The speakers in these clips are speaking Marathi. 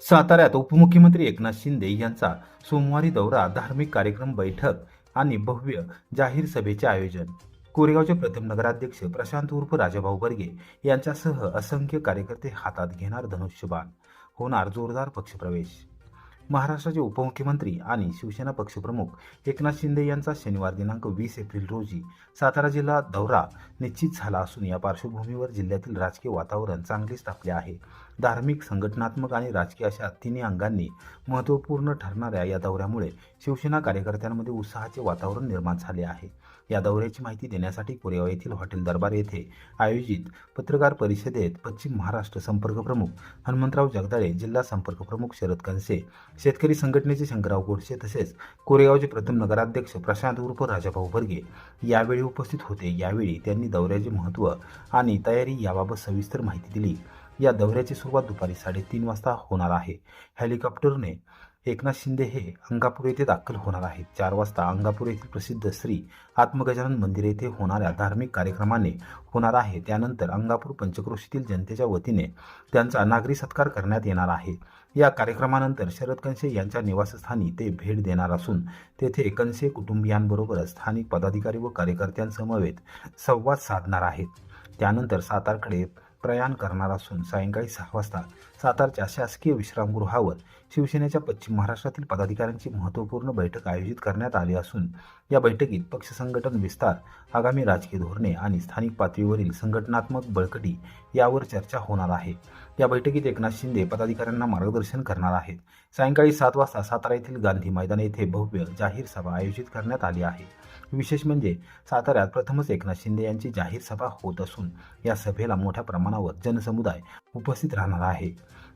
साताऱ्यात उपमुख्यमंत्री एकनाथ शिंदे यांचा सोमवारी दौरा, धार्मिक कार्यक्रम, बैठक आणि भव्य जाहीर सभेचे आयोजन. कोरेगावचे प्रथम नगराध्यक्ष प्रशांत उर्फ राजाभाऊ बर्गे यांच्यासह असंख्य कार्यकर्ते हातात घेणार धनुष्यबाण. होणार जोरदार पक्षप्रवेश. महाराष्ट्राचे उपमुख्यमंत्री आणि शिवसेना पक्षप्रमुख एकनाथ शिंदे यांचा शनिवार दिनांक 20 एप्रिल रोजी सातारा जिल्हा दौरा निश्चित झाला असून या पार्श्वभूमीवर जिल्ह्यातील राजकीय वातावरण चांगलेच तापले आहे. धार्मिक, संघटनात्मक आणि राजकीय अशा तिन्ही अंगांनी महत्त्वपूर्ण ठरणाऱ्या या दौऱ्यामुळे शिवसेना कार्यकर्त्यांमध्ये उत्साहाचे वातावरण निर्माण झाले आहे. या दौऱ्याची माहिती देण्यासाठी कोरेगाव येथील हॉटेल दरबार येथे आयोजित पत्रकार परिषदेत पश्चिम महाराष्ट्र संपर्क प्रमुख हनुमंतराव जगदाळे, जिल्हा संपर्क प्रमुख शरद कनसे, शेतकरी संघटनेचे शंकरराव गोडसे तसेच कोरेगावचे प्रथम नगराध्यक्ष प्रशांत उर्फ राजाभाऊ बर्गे यावेळी उपस्थित होते. यावेळी त्यांनी दौऱ्याचे महत्त्व आणि तयारी याबाबत सविस्तर माहिती दिली. या दौऱ्याची सुरुवात दुपारी 3:30 वाजता होणार आहे. हेलिकॉप्टरने एकनाथ शिंदे हे अंगापूर येथे दाखल होणार आहेत. 4 वाजता अंगापूर येथील प्रसिद्ध श्री आत्मगजानन मंदिर येथे होणाऱ्या धार्मिक कार्यक्रमाने होणार आहे. त्यानंतर अंगापूर पंचक्रोशीतील जनतेच्या वतीने त्यांचा नागरी सत्कार करण्यात येणार आहे. या कार्यक्रमानंतर शरद कनसे यांच्या निवासस्थानी ते भेट देणार असून तेथे कनसे कुटुंबियांबरोबरच स्थानिक पदाधिकारी व कार्यकर्त्यांसमवेत संवाद साधणार आहेत. त्यानंतर सातारकडे प्रयाण करणार असून सायंकाळी 6 वाजता सातारच्या शासकीय विश्रामगृहावर शिवसेनेच्या पश्चिम महाराष्ट्रातील पदाधिकाऱ्यांची महत्त्वपूर्ण बैठक आयोजित करण्यात आली असून या बैठकीत पक्ष संघटन विस्तार, आगामी राजकीय धोरणे आणि स्थानिक पातळीवरील संघटनात्मक बळकटी यावर चर्चा होणार आहे. या बैठकीत एकनाथ शिंदे पदाधिकाऱ्यांना मार्गदर्शन करणार आहेत. सायंकाळी 7 वाजता सातारा येथील गांधी मैदान येथे भव्य जाहीर सभा आयोजित करण्यात आली आहे. विशेष म्हणजे साताऱ्यात प्रथमच एकनाथ शिंदे यांची जाहीर सभा होत असून या सभेला मोठ्या प्रमाणावर जनसमुदाय उपस्थित राहणार आहे.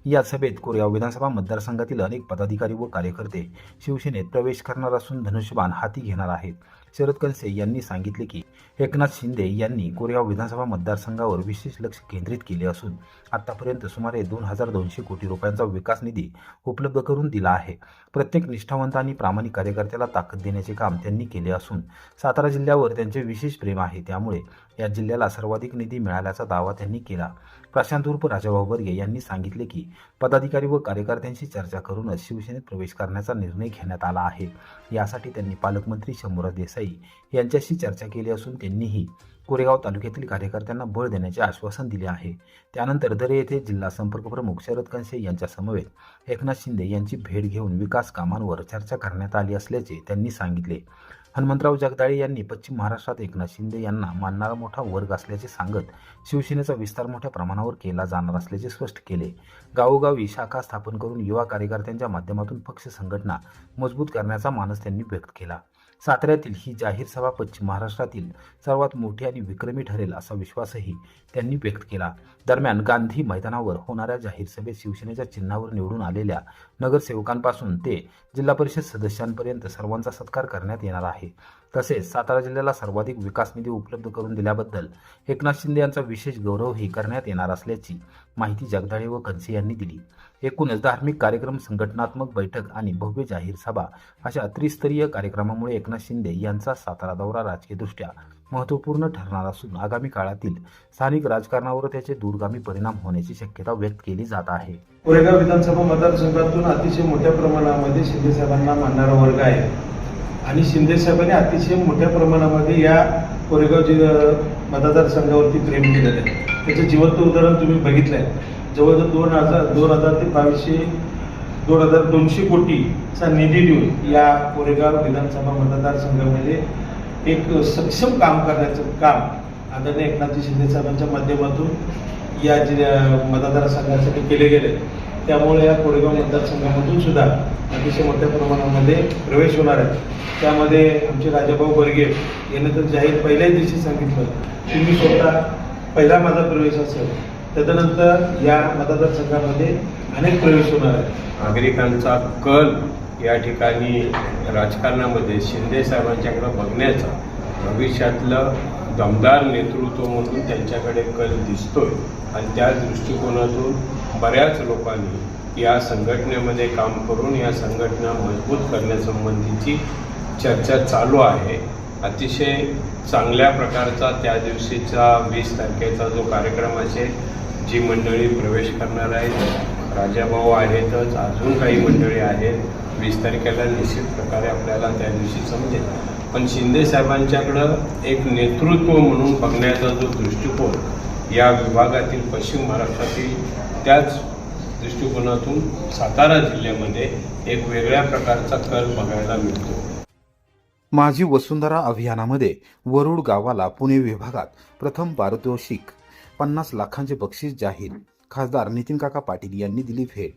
या सभेत कोरेगाव विधानसभा मतदारसंघातील अनेक पदाधिकारी व कार्यकर्ते शिवसेनेत प्रवेश करणार असून धनुष्यबाण हाती घेणार आहेत. शरद कनसे यांनी सांगितले की एकनाथ शिंदे यांनी कोरेगाव विधानसभा मतदारसंघावर विशेष लक्ष केंद्रित केले असून आतापर्यंत सुमारे 2,200 कोटी रुपयांचा विकास निधी उपलब्ध करून दिला आहे. प्रत्येक निष्ठावंत आणि प्रामाणिक कार्यकर्त्याला ताकद देण्याचे काम त्यांनी केले असून सातारा जिल्ह्यावर त्यांचे विशेष प्रेम आहे. त्यामुळे या जिल्ह्याला सर्वाधिक निधी मिळाल्याचा दावा त्यांनी केला. प्रशांत उर्फ राजाभाऊ बर्गे यांनी सांगितले की पदाधिकारी व कार्यकर्त्यांशी चर्चा करूनच शिवसेनेत प्रवेश करण्याचा निर्णय घेण्यात आला आहे. यासाठी त्यांनी पालकमंत्री शंभूराज देसाई यांच्याशी चर्चा केली असून त्यांनीही कोरेगाव तालुक्यातील कार्यकर्त्यांना बळ देण्याचे आश्वासन दिले आहे. त्यानंतर दरे येथे जिल्हा संपर्क प्रमुख शरद कनसे यांच्या समवेत एकनाथ शिंदे यांची भेट घेऊन विकास कामांवर चर्चा करण्यात आली असल्याचे त्यांनी सांगितले. हनुमंतराव जगदाळे यांनी पश्चिम महाराष्ट्रात एकनाथ शिंदे यांना मानणारा मोठा वर्ग असल्याचे सांगत शिवसेनेचा विस्तार मोठ्या प्रमाणावर केला जाणार असल्याचे स्पष्ट केले. गावोगावी शाखा स्थापन करून युवा कार्यकर्त्यांच्या माध्यमातून पक्ष संघटना मजबूत करण्याचा मानस त्यांनी व्यक्त केला. साताऱ्यातील ही जाहीर सभा पश्चिम महाराष्ट्रातील सर्वात मोठी आणि विक्रमी ठरेल असा विश्वासही त्यांनी व्यक्त केला. दरम्यान गांधी मैदानावर होणाऱ्या जाहीर सभेत शिवसेनेच्या चिन्हावर निवडून आलेल्या नगरसेवकांपासून ते जिल्हा परिषद सदस्यांपर्यंत सर्वांचा सत्कार करण्यात येणार आहे. तसेच सातारा जिल्ह्याला सर्वाधिक विकास निधी उपलब्ध करून दिल्याबद्दल एकनाथ शिंदे यांचा विशेष गौरवही करण्यात येणार असल्याची माहिती जगदाळे व कनसे यांनी दिली. एकूणच धार्मिक कार्यक्रम, संघटनात्मक बैठक आणि भव्य जाहीर सभा अशा त्रिस्तरीय कार्यक्रमामुळे एकनाथ शिंदे यांचा सातारा दौरा राजकीयदृष्ट्या महत्त्वपूर्ण ठरणार असून आगामी काळातील स्थानिक राजकारणावर त्याचे दूरगामी परिणाम होण्याची शक्यता व्यक्त केली जात आहे. कोरेगाव विधानसभा मतदारसंघातून अतिशय मोठ्या प्रमाणामध्ये शिंदे साहेबांना मानणारा वर्ग आहे आणि शिंदे साहेबांनी अतिशय मोठ्या प्रमाणामध्ये या कोरेगाव मतदारसंघावरती प्रेम केलेलं आहे. त्याचं जिवंत उदाहरण तुम्ही बघितलं आहे. जवळजवळ 2000 ते 2,200 कोटीचा निधी देऊन या कोरेगाव विधानसभा मतदारसंघामध्ये एक सक्षम काम करण्याचं काम आदरणीय एकनाथजी शिंदे साहेबांच्या माध्यमातून या मतदारसंघासाठी केले गेले. त्यामुळे या कोरेगाव मतदारसंघामधून सुद्धा अतिशय मोठ्या प्रमाणामध्ये प्रवेश होणार आहे. त्यामध्ये आमचे राजाभाऊ बर्गे यांनी तर जाहीर पहिल्याच दिवशी सांगितलं की मी स्वतः पहिला माझा प्रवेश असेल. त्याच्यानंतर या मतदारसंघामध्ये अनेक प्रवेश होणार आहेत. नागरिकांचा कल या ठिकाणी राजकारणामध्ये शिंदे साहेबांच्याकडे बघण्याचा, भविष्यातलं दमदार नेतृत्व म्हणून त्यांच्याकडे कल दिसतोय आणि त्या दृष्टिकोनातून बऱ्याच लोकांनी या संघटनेमध्ये काम करून या संघटना मजबूत करण्यासंबंधीची चर्चा चालू आहे. अतिशय चांगल्या प्रकारचा त्या दिवशीचा 20 तारखेचा जो कार्यक्रम असेल, जी मंडळी प्रवेश करणार आहेत राजाभाऊ आहेतच, अजून काही मंडळी आहेत. 20 तारखेला निश्चित प्रकारे आपल्याला त्या दिवशी समजेल. पण शिंदे साहेबांच्याकडं एक नेतृत्व म्हणून बघण्याचा जो दृष्टिकोन या विभागातील पश्चिम महाराष्ट्रातील त्याच दृष्टिकोनातून सातारा जिल्ह्यामध्ये एक वेगळ्या प्रकारचा कल बघायला मिळतो. माझी वसुंधरा अभियानामध्ये वरुड गावाला पुणे विभागात प्रथम पारितोषिक 50 लाखांचे बक्षीस जाहीर. खासदार नितीनकाका पाटील यांनी दिली भेट.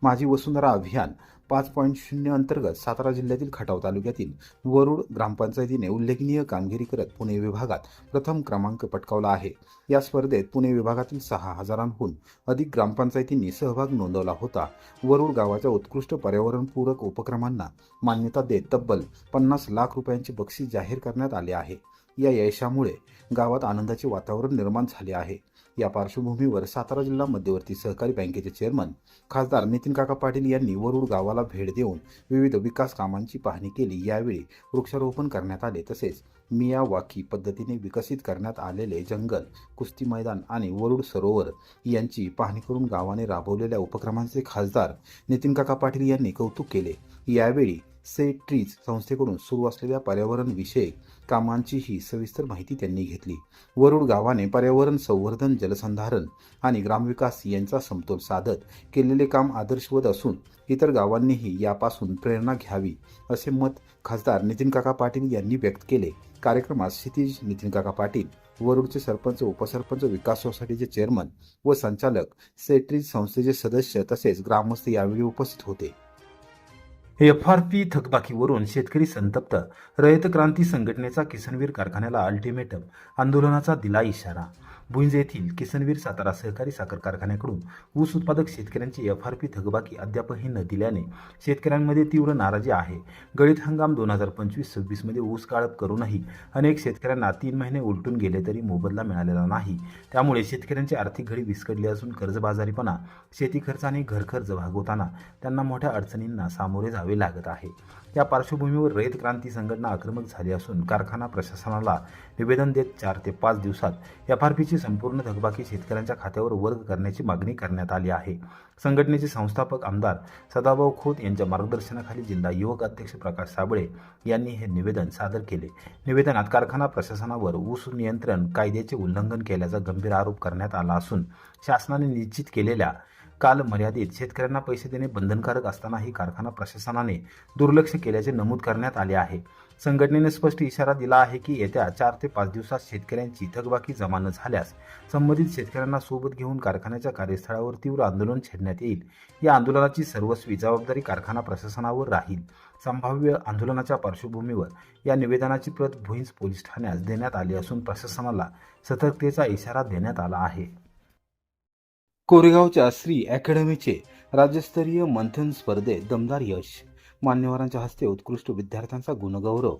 माझी वसुंधरा अभियान 5.0 अंतर्गत सातारा जिल्ह्यातील खटाव तालुक्यातील वरुड ग्रामपंचायतीने उल्लेखनीय कामगिरी करत पुणे विभागात प्रथम क्रमांक पटकावला आहे. या स्पर्धेत पुणे विभागातील 6,000हून अधिक ग्रामपंचायतींनी सहभाग नोंदवला होता. वरुड गावाच्या उत्कृष्ट पर्यावरणपूरक उपक्रमांना मान्यता देत तब्बल 50 लाख रुपयांचे बक्षीस जाहीर करण्यात आले आहे. या यशामुळे गावात आनंदाचे वातावरण निर्माण झाले आहे. या पार्श्वभूमीवर सातारा जिल्हा मध्यवर्ती सहकारी बँकेचे चेअरमन खासदार नितीनकाका पाटील यांनी वरुड गावाला भेट देऊन विविध विकास कामांची पाहणी केली. यावेळी वृक्षारोपण करण्यात आले. तसेच मियावाकी पद्धतीने विकसित करण्यात आलेले जंगल, कुस्ती मैदान आणि वरुड सरोवर यांची पाहणी करून गावाने राबवलेल्या उपक्रमांचे खासदार नितीनकाका पाटील यांनी कौतुक केले. यावेळी सेट ट्रीज संस्थेकडून सुरू असलेल्या पर्यावरणविषयक कामांचीही सविस्तर माहिती त्यांनी घेतली. वरुड गावाने पर्यावरण संवर्धन, जलसंधारण आणि ग्रामविकास यांचा समतोल साधत केलेले काम आदर्शवत असून इतर गावांनीही यापासून प्रेरणा घ्यावी असे मत खासदार नितीनकाका पाटील यांनी व्यक्त केले. कार्यक्रमात क्षितिज नितीनकाका पाटील, वरुडचे सरपंच, उपसरपंच, विकास सोसायटीचे चेअरमन व संचालक, सेट्रीज संस्थेचे सदस्य तसेच ग्रामस्थ यावेळी उपस्थित होते. FRP थकबाकीवरून शेतकरी संतप्त. रयत क्रांती संघटनेचा किसनवीर कारखान्याला अल्टिमेटम. आंदोलनाचा दिला इशारा. भुंज येथील किसनवीर सातारा सहकारी साखर कारखान्याकडून ऊस उत्पादक शेतकऱ्यांची FRP थकबाकी अद्यापही न दिल्याने शेतकऱ्यांमध्ये तीव्र नाराजी आहे. गळीत हंगाम 2025-26 मध्ये ऊस गाळप करूनही अनेक शेतकऱ्यांना 3 महिने उलटून गेले तरी मोबदला मिळालेला नाही. त्यामुळे शेतकऱ्यांची आर्थिक घडी विस्कटली असून कर्जबाजारीपणा, शेती खर्च आणि घरखर्च भागवताना त्यांना मोठ्या अडचणींना सामोरे जावे लागत आहे. या पार्श्वभूमीवर रयत क्रांती संघटना आक्रमक झाली असून कारखाना प्रशासनाला निवेदन देत 4 ते 5 दिवसात FRPची संपूर्ण थकबाकी शेतकऱ्यांच्या खात्यावर वर्ग करण्याची मागणी करण्यात आली आहे. संघटनेचे संस्थापक आमदार सदाभाऊ खोत यांच्या मार्गदर्शनाखाली जिल्हा युवक अध्यक्ष प्रकाश साबळे यांनी हे निवेदन सादर केले. निवेदनात कारखाना प्रशासनावर ऊस नियंत्रण कायद्याचे उल्लंघन केल्याचा गंभीर आरोप करण्यात आला असून शासनाने निश्चित केलेल्या कालमर्यादेत शेतकऱ्यांना पैसे देणे बंधनकारक असतानाही कारखाना प्रशासनाने दुर्लक्ष केल्याचे नमूद करण्यात आले आहे. संघटनेने स्पष्ट इशारा दिला आहे की येत्या 4 ते 5 दिवसात शेतकऱ्यांची थकबाकी जमा न झाल्यास संबंधित शेतकऱ्यांना सोबत घेऊन कारखान्याच्या कार्यस्थळावर तीव्र आंदोलन छेडण्यात येईल. या आंदोलनाची सर्वस्वी जबाबदारी कारखाना प्रशासनावर राहील. संभाव्य आंदोलनाच्या पार्श्वभूमीवर या निवेदनाची प्रत भुईंज पोलीस ठाण्यास देण्यात आली असून प्रशासनाला सतर्कतेचा इशारा देण्यात आला आहे. कोरेगावच्या श्री अकॅडमीचे राज्यस्तरीय मंथन स्पर्धेत दमदार यश. मान्यवरांच्या हस्ते उत्कृष्ट विद्यार्थ्यांचा गुणगौरव.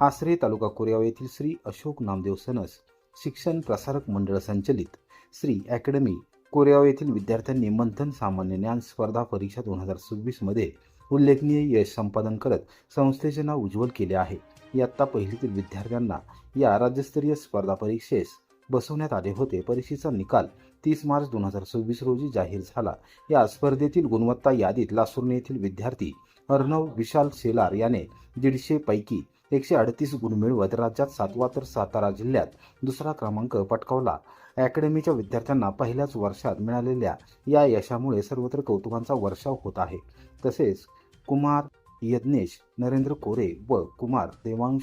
आसरे तालुका कोरेगाव येथील श्री अशोक नामदेव सनस शिक्षण प्रसारक मंडळ संचलित श्री अकॅडमी कोरेगाव येथील विद्यार्थ्यांनी मंथन सामान्य ज्ञान स्पर्धा परीक्षा 2026 मध्ये उल्लेखनीय यश संपादन करत संस्थेचे नाव उज्ज्वल केले आहे. इयत्ता पहिलीतील विद्यार्थ्यांना या राज्यस्तरीय स्पर्धा परीक्षेस बसवण्यात आले होते. परीक्षेचा निकाल 30 मार्च 2026 रोजी जाहीर झाला. या स्पर्धेतील गुणवत्ता यादीत लासुर्णे येथील विद्यार्थी अर्णव विशाल शेलार याने 150 पैकी 138 गुण मिळवत राज्यात 7वा तर सातारा जिल्ह्यात 2रा क्रमांक पटकावला. अकॅडमीच्या विद्यार्थ्यांना पहिल्याच वर्षात मिळालेल्या या यशामुळे सर्वत्र कौतुकांचा वर्षाव होत आहे. तसेच कुमार यज्ञेश नरेंद्र कोरे व कुमार देवांश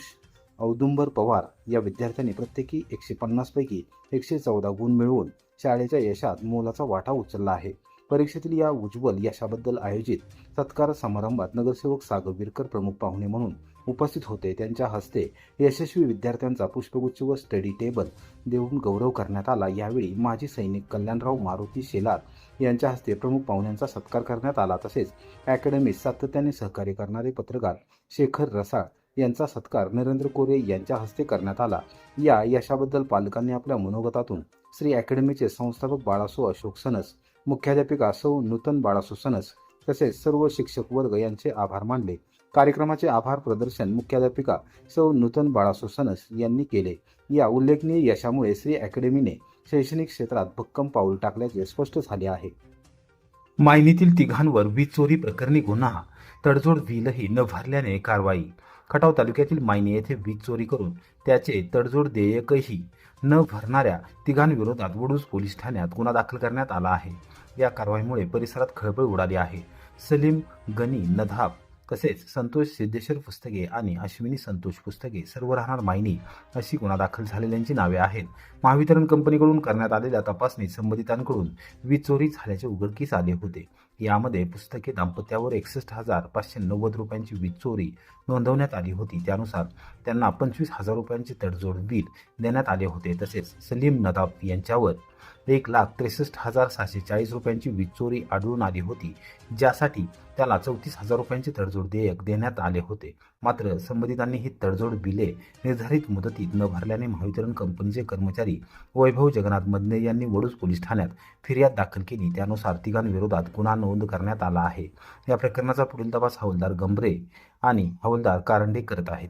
औदुंबर पवार या विद्यार्थ्यांनी प्रत्येकी 150 पैकी 114 गुण मिळवून शाळेच्या यशात मोलाचा वाटा उचलला आहे. परीक्षेतील या उज्ज्वल यशाबद्दल आयोजित सत्कार समारंभात नगरसेवक सागर विरकर प्रमुख पाहुणे म्हणून उपस्थित होते. त्यांच्या हस्ते यशस्वी विद्यार्थ्यांचा पुष्पगुच्छ व स्टडी टेबल देऊन गौरव करण्यात आला. यावेळी माजी सैनिक कल्याणराव मारुती शेलार यांच्या हस्ते प्रमुख पाहुण्यांचा सत्कार करण्यात आला. तसेच अकॅडमीत सातत्याने सहकार्य करणारे पत्रकार शेखर रसाळ यांचा सत्कार नरेंद्र कोरे यांच्या हस्ते करण्यात आला. या यशाबद्दल पालकांनी आपल्या मनोगतातून श्री अकॅडमीचे संस्थापक बाळासो अशोक सनस, मुख्याध्यापिका सौ नूतन बाळासो सनस तसेच सर्व शिक्षक वर्ग यांचे आभार मानले. कार्यक्रमाचे आभार प्रदर्शन मुख्याध्यापिका सौ नूतन बाळासो सनस यांनी केले. या उल्लेखनीय यशामुळे श्री अकॅडमीने शैक्षणिक क्षेत्रात भक्कम पाऊल टाकल्याचे स्पष्ट झाले आहे. मायनीतील तिघांवर वीज चोरी प्रकरणी गुन्हा, तडजोड बिलही न भरल्याने कारवाई. खटाव तालुक्यातील मायनी येथे वीज चोरी करून त्याचे तडजोड देयकही न भरणाऱ्या तिघांविरोधात वडूज पोलीस ठाण्यात गुन्हा दाखल करण्यात आला आहे. या कारवाईमुळे परिसरात खळबळ उडाली आहे. सलीम गनी नधाब तसेच संतोष सिद्धेश्वर पुस्तके आणि अश्विनी संतोष पुस्तके सर्व राहणार मायनी अशी गुन्हा दाखल झालेल्यांची नावे आहेत. महावितरण कंपनीकडून करण्यात आलेल्या तपासणीत संबंधितांकडून वीज चोरी झाल्याचे उघडकीस आले होते. यामध्ये पुस्तके दाम्पत्यावर 61,590 रुपयांची वीज चोरी नोंदवण्यात आली होती. त्यानुसार त्यांना 25,000 रुपयांचे तडजोड बिल देण्यात आले होते. तसेच सलीम नदाब यांच्यावर 1,63,740 रुपयांची वीज चोरी आढळून आली होती, ज्यासाठी त्याला 34,000 रुपयांचे तडजोड देयक देण्यात आले होते. मात्र संबंधितांनी ही तडजोड बिले निर्धारित मुदतीत न भरल्याने महावितरण कंपनीचे कर्मचारी वैभव जगन्नाथ मदने यांनी वडूज पोलीस ठाण्यात फिर्याद दाखल केली. त्यानुसार तिघांविरोधात गुन्हा नोंद करण्यात आला आहे. या प्रकरणाचा पुढील तपास हवालदार गंभरे आणि हवालदार कारंडे करत आहेत.